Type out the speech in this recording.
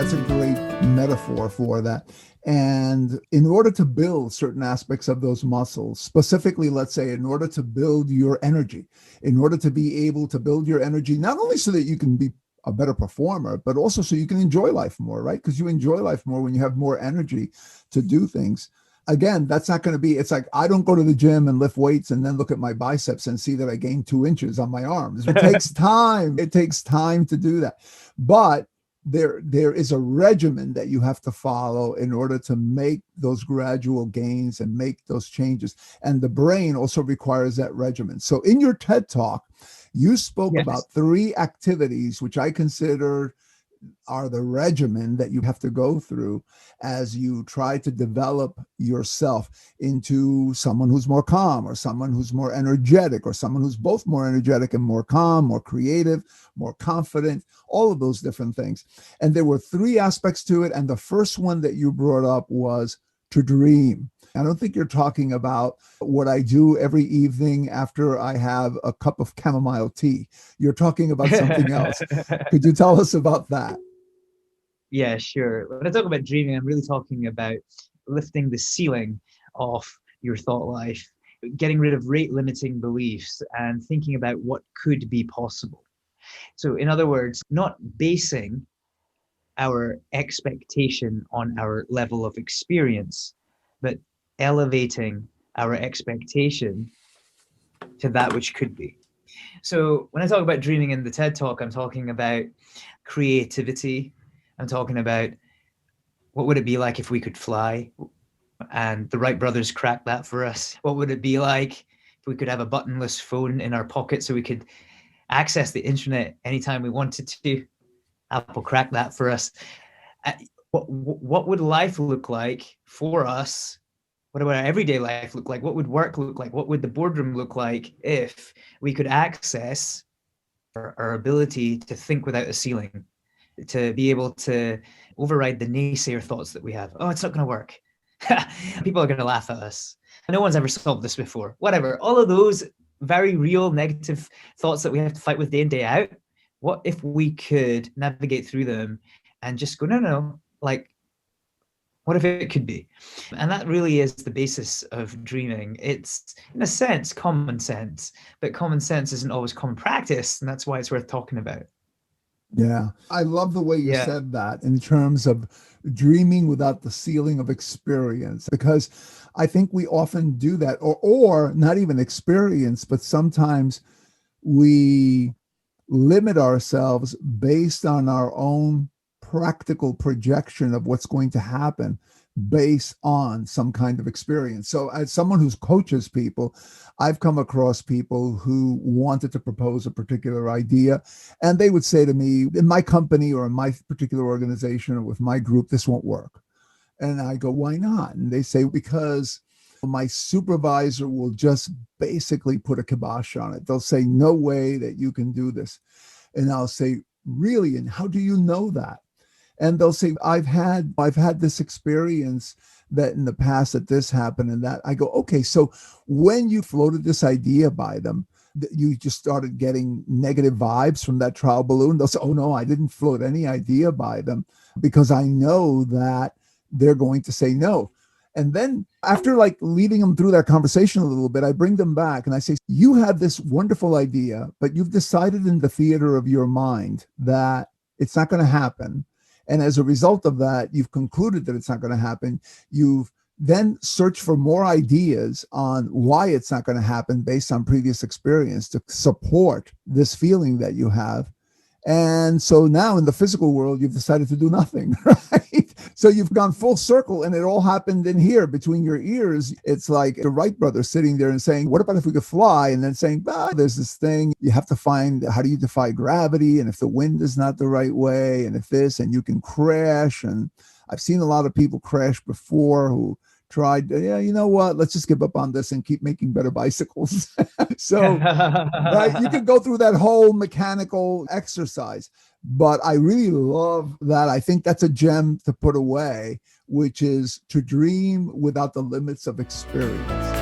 that's a great metaphor for that. And in order to build certain aspects of those muscles, specifically, let's say, in order to build your energy, in order to be able to build your energy, not only so that you can be a better performer, but also so you can enjoy life more, right? Because you enjoy life more when you have more energy to do things. Again, that's not going to be, it's like, I don't go to the gym and lift weights and then look at my biceps and see that I gained 2 inches on my arms. It takes time. It takes time to do that. But there is a regimen that you have to follow in order to make those gradual gains and make those changes. And the brain also requires that regimen. So in your TED Talk, you spoke about 3 activities, which I consider are the regimen that you have to go through as you try to develop yourself into someone who's more calm, or someone who's more energetic, or someone who's both more energetic and more calm, more creative, more confident, all of those different things. And there were 3 aspects to it. And the first one that you brought up was to dream. I don't think you're talking about what I do every evening after I have a cup of chamomile tea. You're talking about something else. Could you tell us about that? Yeah, sure. When I talk about dreaming, I'm really talking about lifting the ceiling of your thought life, getting rid of rate limiting beliefs and thinking about what could be possible. So in other words, not basing our expectation on our level of experience, but elevating our expectation to that which could be. So when I talk about dreaming in the TED Talk, I'm talking about creativity. I'm talking about what would it be like if we could fly and the Wright brothers cracked that for us? What would it be like if we could have a buttonless phone in our pocket so we could access the internet anytime we wanted to? Apple cracked that for us. What would life look like for us? What would our everyday life look like? What would work look like? What would the boardroom look like if we could access our ability to think without a ceiling, to be able to override the naysayer thoughts that we have? Oh, it's not going to work. People are going to laugh at us. No one's ever solved this before. Whatever. All of those very real negative thoughts that we have to fight with day in, day out. What if we could navigate through them and just go, no, like, what if it could be? And that really is the basis of dreaming. It's, in a sense, common sense, but common sense isn't always common practice. And that's why it's worth talking about. Yeah. I love the way you said that in terms of dreaming without the ceiling of experience, because I think we often do that, or not even experience, but sometimes we limit ourselves based on our own practical projection of what's going to happen based on some kind of experience. So as someone who coaches people, I've come across people who wanted to propose a particular idea, and they would say to me, in my company or in my particular organization or with my group, this won't work. And I go, why not? And they say, because my supervisor will just basically put a kibosh on it. They'll say, no way that you can do this. And I'll say, really? And how do you know that? And they'll say, I've had this experience that in the past that this happened and that. I go, okay, so when you floated this idea by them, you just started getting negative vibes from that trial balloon. They'll say, oh no, I didn't float any idea by them because I know that they're going to say no. And then after like leading them through that conversation a little bit, I bring them back and I say, you have this wonderful idea, but you've decided in the theater of your mind that it's not going to happen. And as a result of that, you've concluded that it's not going to happen. You've then searched for more ideas on why it's not going to happen based on previous experience to support this feeling that you have. And so now in the physical world, you've decided to do nothing, right? So you've gone full circle and it all happened in here between your ears. It's like the Wright brothers sitting there and saying, what about if we could fly? And then saying, there's this thing, you have to find, how do you defy gravity? And if the wind is not the right way, and if this, and you can crash. And I've seen a lot of people crash before who tried, you know what, let's just give up on this and keep making better bicycles. So right, you can go through that whole mechanical exercise, but I really love that. I think that's a gem to put away, which is to dream without the limits of experience.